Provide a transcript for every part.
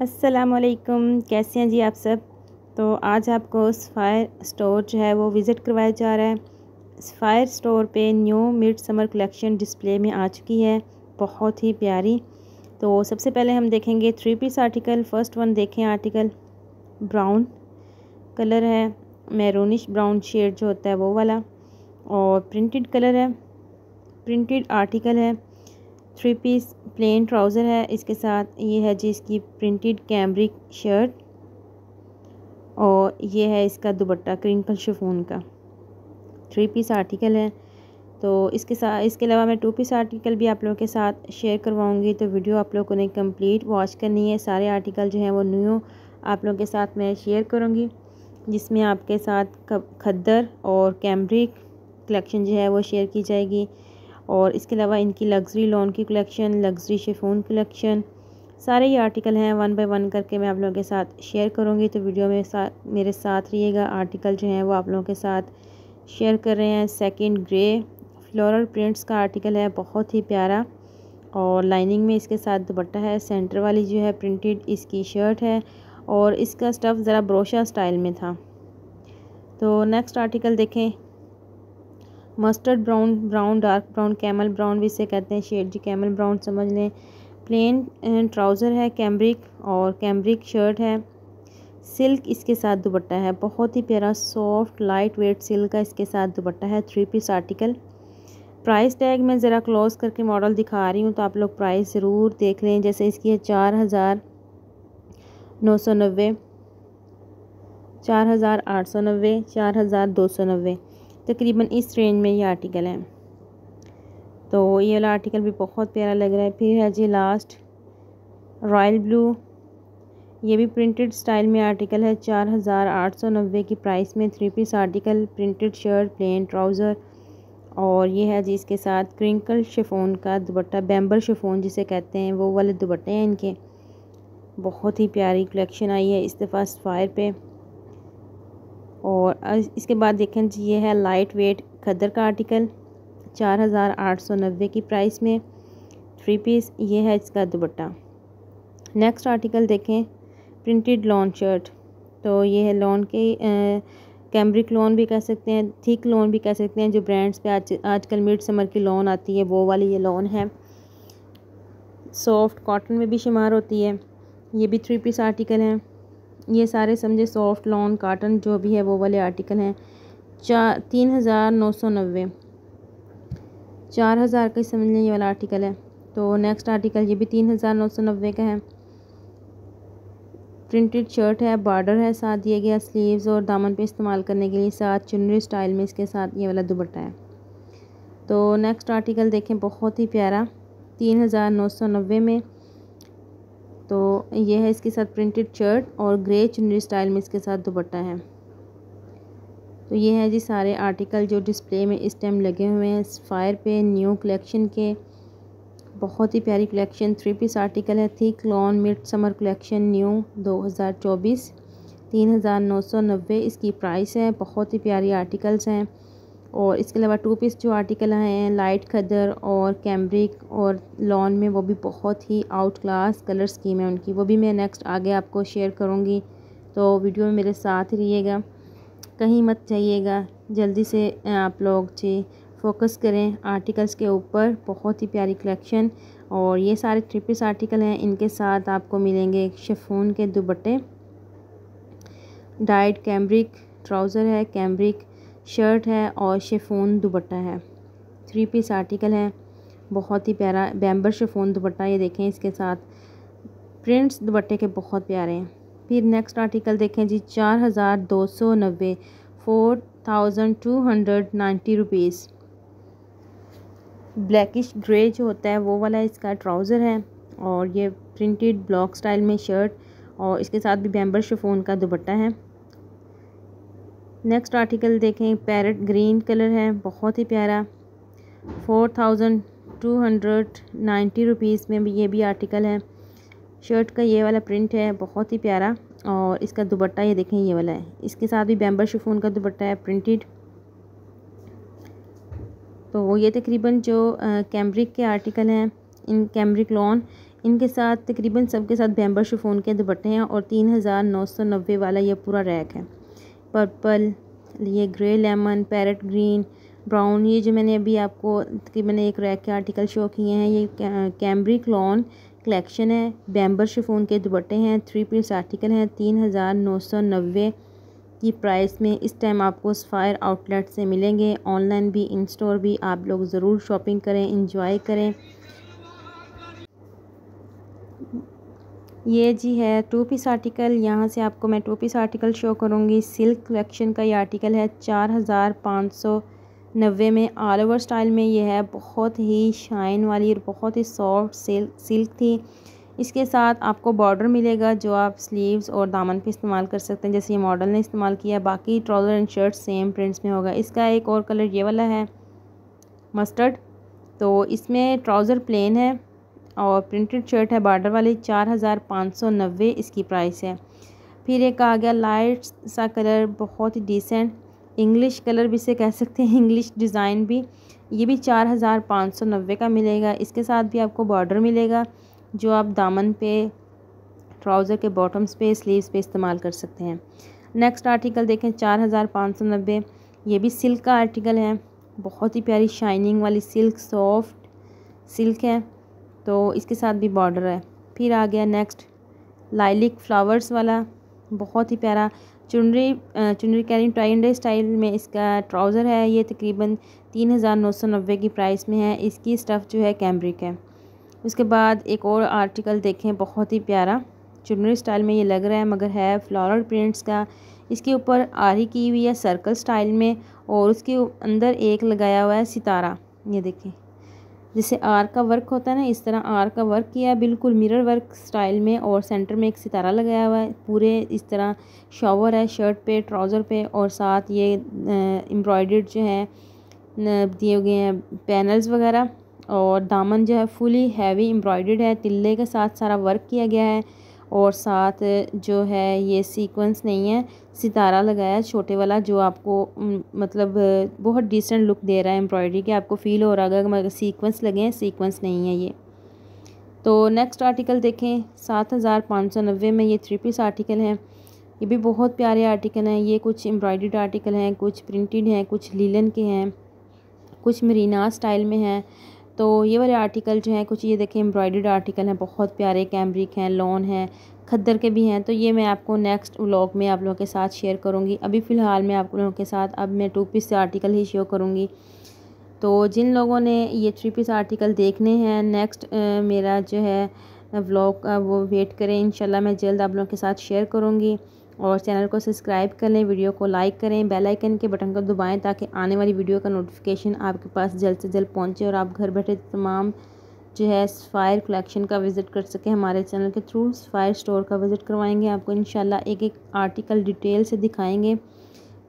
अस्सलामुअलैकुम, कैसे हैं जी आप सब। तो आज आपको सफ़ायर स्टोर जो है वो विज़िट करवाया जा रहा है। सफ़ायर स्टोर पे new mid summer collection display में आ चुकी है, बहुत ही प्यारी। तो सबसे पहले हम देखेंगे 3 पीस आर्टिकल। फ़र्स्ट वन देखें, आर्टिकल ब्राउन कलर है, मैरूनिश ब्राउन शेड जो होता है वो वाला, और प्रिंटेड कलर है, प्रिंटेड आर्टिकल है। 3 पीस प्लेन ट्राउज़र है, इसके साथ ये है जी इसकी प्रिंटेड कैमरिक शर्ट, और ये है इसका दुपट्टा क्रिंकल शिफॉन का। 3 पीस आर्टिकल है। तो इसके अलावा मैं 2 पीस आर्टिकल भी आप लोगों के साथ शेयर करवाऊंगी, तो वीडियो आप लोगों ने कंप्लीट वॉच करनी है। सारे आर्टिकल जो हैं वो न्यू आप लोगों के साथ मैं शेयर करूँगी, जिसमें आपके साथ खद्दर और कैमरिक कलेक्शन जो है वो शेयर की जाएगी। और इसके अलावा इनकी लग्जरी लॉन की कलेक्शन, लग्जरी शिफॉन कलेक्शन, सारे ये आर्टिकल हैं। 1 बाय 1 करके मैं आप लोगों के साथ शेयर करूंगी, तो वीडियो में मेरे साथ रहिएगा। आर्टिकल जो हैं वो आप लोगों के साथ शेयर कर रहे हैं। सेकंड ग्रे फ्लोरल प्रिंट्स का आर्टिकल है, बहुत ही प्यारा, और लाइनिंग में इसके साथ दुपट्टा है। सेंटर वाली जो है प्रिंटेड इसकी शर्ट है, और इसका स्टफ़ ज़रा ब्रोशा स्टाइल में था। तो नेक्स्ट आर्टिकल देखें, mustard brown dark brown, camel brown भी इसे कहते हैं, शेड जी कैमल ब्राउन समझ लें। प्लेन ट्राउज़र है कैमरिक, और कैमरिक शर्ट है। सिल्क इसके साथ दुपट्टा है, बहुत ही प्यारा सॉफ्ट लाइट वेट सिल्क का इसके साथ दुपट्टा है। 3 पीस आर्टिकल। प्राइस टैग मैं ज़रा क्लोज करके मॉडल दिखा रही हूँ, तो आप लोग प्राइस ज़रूर देख लें। जैसे इसकी है 4,990, 4,890, 4,290, तकरीबन इस रेंज में ये आर्टिकल है। तो ये वाला आर्टिकल भी बहुत प्यारा लग रहा है। फिर है जी लास्ट रॉयल ब्लू, ये भी प्रिंटेड स्टाइल में आर्टिकल है। 4,890 की प्राइस में 3 piece article, printed shirt, plain trouser, और ये है जी इसके साथ क्रिंकल शिफॉन का दुपट्टा, बैम्बर शिफॉन जिसे कहते हैं वो वाले दुपट्टे हैं इनके। बहुत ही प्यारी कलेक्शन आई है इस दफ़ा सफ़ायर पे। और इसके बाद देखें जी, ये है लाइट वेट खद्दर का आर्टिकल, 4,890 की प्राइस में 3 पीस, ये है इसका दुपट्टा। नेक्स्ट आर्टिकल देखें, प्रिंटेड लॉन शर्ट। तो ये है लॉन के कैमरिक लॉन भी कह सकते हैं, थिक लॉन भी कह सकते हैं, जो ब्रांड्स पे आजकल मिड समर की लॉन आती है वो वाली ये लॉन है। सॉफ्ट कॉटन में भी शुमार होती है। ये भी 3 पीस आर्टिकल हैं। ये सारे समझे सॉफ्ट लॉन कॉटन जो भी है वो वाले आर्टिकल हैं। 3,990, 4,000 का समझ लें ये वाला आर्टिकल है। तो नेक्स्ट आर्टिकल ये भी 3,990 का है। प्रिंटेड शर्ट है, बॉर्डर है साथ दिया गया, स्लीव्स और दामन पे इस्तेमाल करने के लिए, साथ चुनरी स्टाइल में इसके साथ ये वाला दुपट्टा है। तो नेक्स्ट आर्टिकल देखें, बहुत ही प्यारा, 3,990 में। तो ये है इसके साथ प्रिंटेड शर्ट और ग्रे चुनरी स्टाइल में इसके साथ दुपट्टा है। तो ये है जी सारे आर्टिकल जो डिस्प्ले में इस टाइम लगे हुए हैं सफ़ायर पे न्यू कलेक्शन के। बहुत ही प्यारी कलेक्शन 3 पीस आर्टिकल है। Thick lawn mid summer collection new 2024, 3,990 इसकी प्राइस है। बहुत ही प्यारी आर्टिकल्स हैं। और इसके अलावा 2 पीस जो आर्टिकल हैं लाइट खदर और कैमरिक और लॉन में, वो भी बहुत ही आउट क्लास कलर स्कीम है उनकी, वो भी मैं नेक्स्ट आगे आपको शेयर करूँगी। तो वीडियो में मेरे साथ ही रहिएगा, कहीं मत जाइएगा। जल्दी से आप लोग जी फोकस करें आर्टिकल्स के ऊपर। बहुत ही प्यारी कलेक्शन, और ये सारे 3 पीस आर्टिकल हैं। इनके साथ आपको मिलेंगे शिफॉन के दुपट्टे, डाइड कैमरिक ट्राउज़र है, कैमरिक शर्ट है, और शिफॉन दुपट्टा है। 3 पीस आर्टिकल है, बहुत ही प्यारा बैम्बर शिफॉन दुपट्टा। ये देखें इसके साथ प्रिंट्स दुपट्टे के बहुत प्यारे हैं। फिर नेक्स्ट आर्टिकल देखें जी, 4,290, 4,290 रुपीज़। ब्लैकिश ग्रे जो होता है वो वाला इसका ट्राउज़र है, और ये प्रिंटेड ब्लॉक स्टाइल में शर्ट, और इसके साथ भी बैम्बर शिफॉन का दुपट्टा है। नेक्स्ट आर्टिकल देखें, पैरेट ग्रीन कलर है, बहुत ही प्यारा, 4,290 रुपीज़ में भी ये भी आर्टिकल है। शर्ट का ये वाला प्रिंट है, बहुत ही प्यारा, और इसका दुपट्टा ये देखें ये वाला है। इसके साथ भी बैम्बर शिफॉन का दुपट्टा है प्रिंटेड। तो ये तकरीबन जो कैमरिक के आर्टिकल हैं, इन कैमरिक लॉन, इनके साथ तकरीबन सबके साथ बैम्बर शिफॉन के दुपट्टे हैं और 3990 वाला ये पूरा रैक है। पर्पल, ये grey lemon, parrot green, brown, ये जो मैंने अभी आपको तकरीबन एक रैक के आर्टिकल शो किए हैं, ये कैम्ब्रिक लॉन कलेक्शन है। बैम्बर शिफॉन के दुपट्टे हैं, 3 पीस आर्टिकल हैं, 3990 की प्राइस में इस टाइम आपको सफ़ायर आउटलेट से मिलेंगे। ऑनलाइन भी, इन स्टोर भी आप लोग ज़रूर शॉपिंग करें, इंजॉय करें। ये जी है 2 पीस आर्टिकल। यहाँ से आपको मैं 2 पीस आर्टिकल शो करूँगी। सिल्क कलेक्शन का ये आर्टिकल है, 4590 में ऑल ओवर स्टाइल में ये है। बहुत ही शाइन वाली और बहुत ही सॉफ्ट सिल्क थी। इसके साथ आपको बॉर्डर मिलेगा जो आप स्लीव्स और दामन पे इस्तेमाल कर सकते हैं, जैसे ये मॉडल ने इस्तेमाल किया। बाकी trouser and shirt same prints में होगा। इसका एक और कलर ये वाला है मस्टर्ड, तो इसमें ट्राउज़र प्लेन है और प्रिंटेड शर्ट है बॉर्डर वाली। 4590 इसकी प्राइस है। फिर एक आ गया लाइट सा कलर, बहुत ही डिसेंट इंग्लिश कलर भी इसे कह सकते हैं, इंग्लिश डिज़ाइन भी। ये भी 4590 का मिलेगा। इसके साथ भी आपको बॉर्डर मिलेगा जो आप दामन पे, ट्राउज़र के बॉटम्स पे, स्लीव्स पे इस्तेमाल कर सकते हैं। नेक्स्ट आर्टिकल देखें, 4590। ये भी सिल्क का आर्टिकल है, बहुत ही प्यारी शाइनिंग वाली सिल्क, सॉफ्ट सिल्क है, तो इसके साथ भी बॉर्डर है। फिर आ गया नेक्स्ट लाइलिक फ्लावर्स वाला, बहुत ही प्यारा चुनरी carry tie and dye style में इसका ट्राउज़र है। ये तकरीबन 3990 की प्राइस में है। इसकी स्टफ़ जो है कैम्ब्रिक है। उसके बाद एक और आर्टिकल देखें, बहुत ही प्यारा चुनरी स्टाइल में ये लग रहा है, मगर है फ्लोरल प्रिंट्स का। इसके ऊपर आरी की हुई है सर्कल स्टाइल में और उसके अंदर एक लगाया हुआ है सितारा। ये देखें, जैसे आर का वर्क होता है ना, इस तरह आर का वर्क किया है, बिल्कुल मिरर वर्क स्टाइल में, और सेंटर में एक सितारा लगाया हुआ है। पूरे इस तरह शॉवर है शर्ट पे, ट्राउज़र पे, और साथ ये एम्ब्रॉयडर्ड जो है दिए गए हैं पैनल्स वगैरह, और दामन जो है फुली हैवी एम्ब्रॉयडर्ड है, तिल्ले के साथ सारा वर्क किया गया है। और साथ जो है ये सीक्वेंस नहीं है, सितारा लगाया है छोटे वाला, जो आपको मतलब बहुत डिसेंट लुक दे रहा है एम्ब्रॉयडरी के। आपको फ़ील हो रहा है मगर सीक्वेंस लगे हैं, सीक्वेंस नहीं है ये। तो नेक्स्ट आर्टिकल देखें, 7590 में ये 3 पीस आर्टिकल हैं। ये भी बहुत प्यारे आर्टिकल हैं। ये कुछ एम्ब्रॉयडर्ड आर्टिकल हैं, कुछ प्रिंटेड हैं, कुछ लीलन के हैं, कुछ मरीना स्टाइल में हैं। तो ये वाले आर्टिकल जो हैं कुछ ये देखें एम्ब्रॉयडर्ड आर्टिकल हैं, बहुत प्यारे, कैम्ब्रिक हैं, लॉन हैं, खद्दर के भी हैं। तो ये मैं आपको नेक्स्ट व्लॉग में आप लोगों के साथ शेयर करूँगी। अभी फ़िलहाल मैं आप लोगों के साथ अब मैं 2 पीस से आर्टिकल ही शेयर करूँगी। तो जिन लोगों ने ये 3 पीस आर्टिकल देखने हैं नेक्स्ट मेरा जो है व्लॉग का, वो वेट करें। इंशाल्लाह मैं जल्द आप लोगों के साथ शेयर करूँगी। और चैनल को सब्सक्राइब कर लें, वीडियो को लाइक करें, बेल आइकन के बटन को दबाएं ताकि आने वाली वीडियो का नोटिफिकेशन आपके पास जल्द से जल्द पहुंचे और आप घर बैठे तमाम जो है सफ़ायर कलेक्शन का विज़िट कर सकें। हमारे चैनल के थ्रू सफ़ायर स्टोर का विज़िट करवाएंगे आपको, इंशाल्लाह एक एक आर्टिकल डिटेल से दिखाएंगे।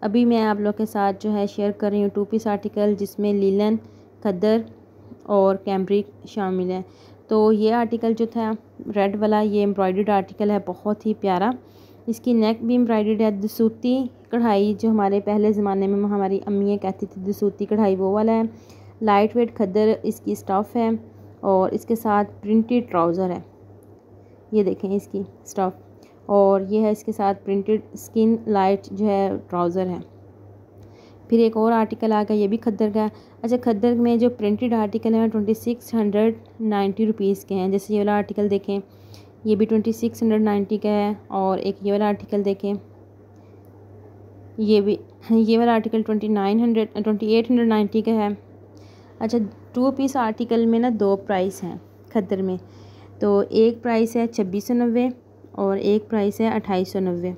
अभी मैं आप लोग के साथ जो है शेयर कर रही हूँ 2 पीस आर्टिकल, जिसमें लीलन, खद्दर और कैम्ब्रिक शामिल है। तो ये आर्टिकल जो था रेड वाला, ये एम्ब्रॉयडर्ड आर्टिकल है, बहुत ही प्यारा। इसकी नेक भी एम्ब्रॉयडर्ड है, दसूती कढ़ाई जो हमारे पहले ज़माने में हमारी अम्मियाँ कहती थी दसूती कढ़ाई, वो वाला है। लाइट वेट खद्दर इसकी स्टफ़ है और इसके साथ प्रिंटेड ट्राउज़र है। ये देखें इसकी स्टफ़, और ये है इसके साथ प्रिंटेड स्किन लाइट जो है ट्राउज़र है। फिर एक और आर्टिकल आ गया, ये भी खद्दर का है। अच्छा, खद्दर में जो प्रिंटेड आर्टिकल है 2690 रुपीज़ के हैं। जैसे ये वाला आर्टिकल देखें, ये भी 2690 का है। और एक ये वाला आर्टिकल देखें, ये वाला आर्टिकल 2890 का है। अच्छा, 2 पीस आर्टिकल में ना 2 प्राइस हैं खद्दर में। तो एक प्राइस है 2690 और एक प्राइस है 2890।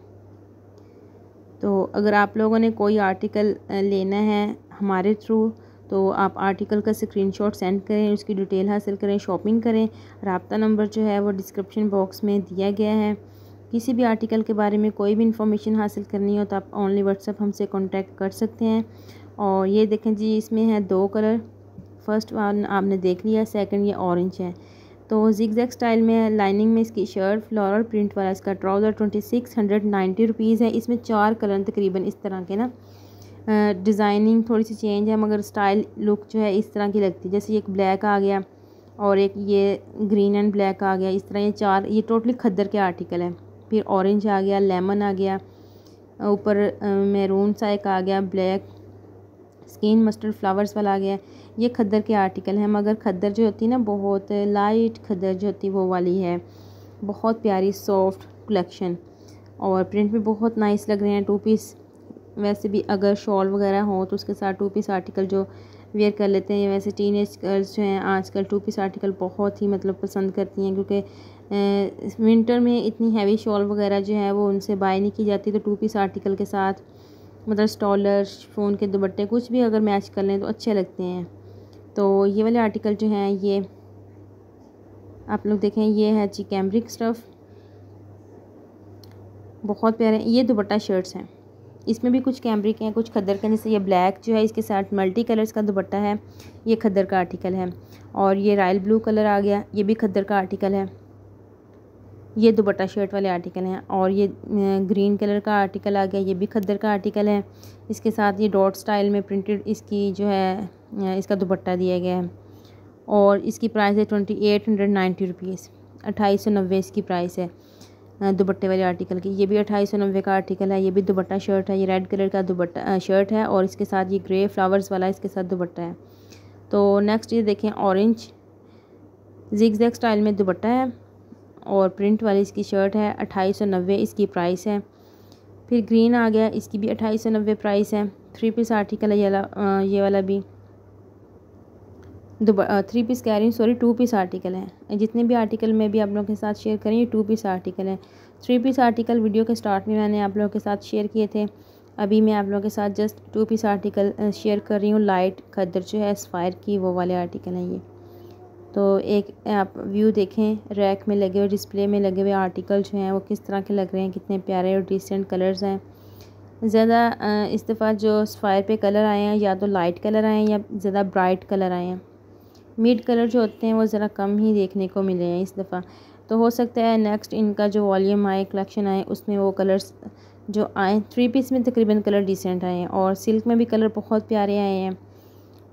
तो अगर आप लोगों ने कोई आर्टिकल लेना है हमारे थ्रू, तो आप आर्टिकल का स्क्रीनशॉट सेंड करें, उसकी डिटेल हासिल करें, शॉपिंग करें। राब्ता नंबर जो है वो डिस्क्रिप्शन बॉक्स में दिया गया है। किसी भी आर्टिकल के बारे में कोई भी इंफॉर्मेशन हासिल करनी हो तो आप ऑनली व्हाट्सएप हमसे कांटेक्ट कर सकते हैं। और ये देखें जी, इसमें है 2 कलर। फर्स्ट वन आपने देख लिया, सेकंड ये ऑरेंज है। तो जिगजैग स्टाइल में लाइनिंग में इसकी शर्ट, फ्लोरल प्रिंट वाला इसका ट्राउज़र 2690 रुपीज़ है। इसमें 4 कलर तकरीबन इस तरह के ना, डिज़ाइनिंग थोड़ी सी चेंज है मगर स्टाइल लुक जो है इस तरह की लगती है। जैसे एक ब्लैक आ गया, और एक ये ग्रीन एंड ब्लैक आ गया। इस तरह ये 4, ये टोटली खद्दर के आर्टिकल हैं। फिर ऑरेंज आ गया, लेमन आ गया, ऊपर मैरून सा एक आ गया, ब्लैक स्किन मस्टर्ड फ्लावर्स वाला आ गया। ये खद्दर के आर्टिकल हैं, मगर खद्दर जो होती है ना बहुत लाइट खद्दर जो होती है वो वाली है। बहुत प्यारी सॉफ्ट कलेक्शन और प्रिंट भी बहुत नाइस लग रहे हैं। 2 पीस वैसे भी अगर शॉल वगैरह हो तो उसके साथ 2 पीस आर्टिकल जो वेयर कर लेते हैं। वैसे टीनेज गर्ल्स जो हैं आजकल 2 पीस आर्टिकल बहुत ही मतलब पसंद करती हैं, क्योंकि विंटर में इतनी हैवी शॉल वगैरह जो है वो उनसे बाय नहीं की जाती। तो 2 पीस आर्टिकल के साथ मतलब स्टॉलर, फ़ोन के दुपट्टे कुछ भी अगर मैच कर लें तो अच्छे लगते हैं। तो ये वाले आर्टिकल जो हैं ये आप लोग देखें, ये है जी कैम्ब्रिक स्टफ़, बहुत प्यारे। ये दुपट्टा शर्ट्स हैं, इसमें भी कुछ कैम्ब्रिक हैं कुछ खद्दर के। जैसे ये ब्लैक जो है इसके साथ मल्टी कलर्स का दुपट्टा है, ये खद्दर का आर्टिकल है। और ये रॉयल ब्लू कलर आ गया, ये भी खद्दर का आर्टिकल है। ये दुपट्टा शर्ट वाले आर्टिकल हैं। और ये ग्रीन कलर का आर्टिकल आ गया, ये भी खद्दर का आर्टिकल है। इसके साथ ये डॉट स्टाइल में प्रिंटेड इसकी जो है इसका दुपट्टा दिया गया है। और इसकी प्राइस है 2890 रुपीज़, 2890 इसकी प्राइस है दुपट्टे वाले आर्टिकल की। ये भी 2890 का आर्टिकल है। ये भी दुपट्टा शर्ट है, ये रेड कलर का दुपट्टा शर्ट है और इसके साथ ये ग्रे फ्लावर्स वाला इसके साथ दुपट्टा है। तो नेक्स्ट ये देखें, ऑरेंज जिग-जैग स्टाइल में दुपट्टा है और प्रिंट वाली इसकी शर्ट है, 2890 इसकी प्राइस है। फिर ग्रीन आ गया, इसकी भी 2890 प्राइस है। 3 पीस आर्टिकल है ये वाला भी 3 पीस कह रही हूँ, सॉरी 2 पीस आर्टिकल हैं। जितने भी आर्टिकल मैं भी आप लोगों के साथ शेयर करें ये 2 पीस आर्टिकल हैं। 3 पीस आर्टिकल वीडियो के स्टार्ट में मैंने आप लोगों के साथ शेयर किए थे। अभी मैं आप लोगों के साथ जस्ट 2 पीस आर्टिकल शेयर कर रही हूँ। लाइट खद्दर जो है स्पायर की वो वाले आर्टिकल हैं ये। तो एक आप व्यू देखें, रैक में लगे हुए, डिस्प्ले में लगे हुए आर्टिकल जो हैं वो किस तरह के लग रहे हैं, कितने प्यारे और डिसेंट कलर्स हैं। ज़्यादा इस दफ़ा जो स्पायर पे कलर आए हैं या तो लाइट कलर आए हैं या ज़्यादा ब्राइट कलर आए हैं। मिड कलर जो होते हैं वो ज़रा कम ही देखने को मिले हैं इस दफ़ा। तो हो सकता है नेक्स्ट इनका जो वॉल्यूम आए, कलेक्शन आए, उसमें वो कलर्स जो आए। 3 पीस में तकरीबन कलर डिसेंट आए हैं और सिल्क में भी कलर बहुत प्यारे आए हैं।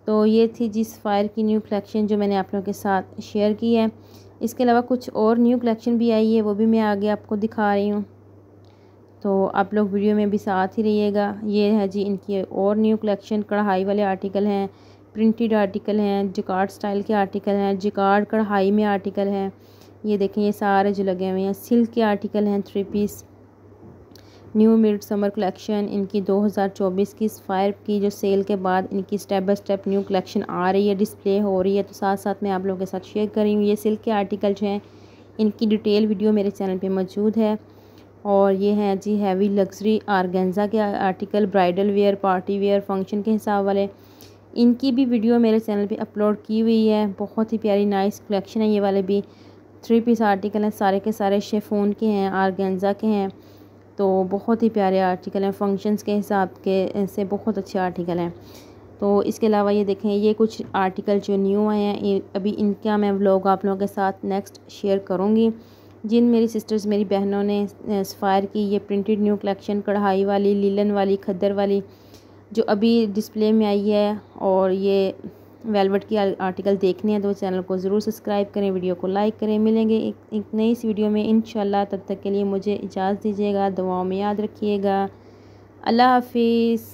तो ये थी जी सफ़ायर की न्यू कलेक्शन जो मैंने आप लोगों के साथ शेयर की है। इसके अलावा कुछ और न्यू कलेक्शन भी आई है, वो भी मैं आगे आपको दिखा रही हूँ। तो आप लोग वीडियो में भी साथ ही रहिएगा। ये है जी इनकी और न्यू कलेक्शन, कढ़ाई वाले आर्टिकल हैं, प्रिंटेड आर्टिकल हैं, जिकार्ड स्टाइल के आर्टिकल हैं, जिकार्ड कढ़ाई में आर्टिकल हैं। ये देखें ये सारे जो लगे हुए हैं सिल्क के आर्टिकल हैं। 3 piece new mid summer collection इनकी 2024 की सफ़ायर की जो सेल के बाद इनकी step by step new collection आ रही है, डिस्प्ले हो रही है। तो साथ साथ मैं आप लोगों के साथ शेयर कर रही हूँ। ये सिल्क के आर्टिकल जो हैं इनकी डिटेल वीडियो मेरे चैनल पे मौजूद है। और ये हैं जी हैवी लग्जरी आर्गेन्जा के article, bridal where, party wear, function के हिसाब वाले, इनकी भी वीडियो मेरे चैनल पे अपलोड की हुई है। बहुत ही प्यारी नाइस कलेक्शन है ये वाले भी। 3 पीस आर्टिकल हैं, सारे के सारे शिफॉन के हैं, आर्गेन्जा के हैं। तो बहुत ही प्यारे आर्टिकल हैं, फंक्शंस के हिसाब के से बहुत अच्छे आर्टिकल हैं। तो इसके अलावा ये देखें, ये कुछ आर्टिकल जो न्यू आए हैं, अभी इनका मैं व्लॉग आप लोगों के साथ नेक्स्ट शेयर करूँगी। जिन मेरी सिस्टर्स, मेरी बहनों ने सफ़ायर की ये प्रिंटेड न्यू कलेक्शन, कढ़ाई वाली, लीलन वाली, खद्दर वाली जो अभी डिस्प्ले में आई है, और ये वेलवेट की आर्टिकल देखने हैं तो चैनल को ज़रूर सब्सक्राइब करें, वीडियो को लाइक करें। मिलेंगे एक नई सी वीडियो में इंशाल्लाह। तब तक के लिए मुझे इजाज़त दीजिएगा, दुआओं में याद रखिएगा। अल्लाह हाफिज़।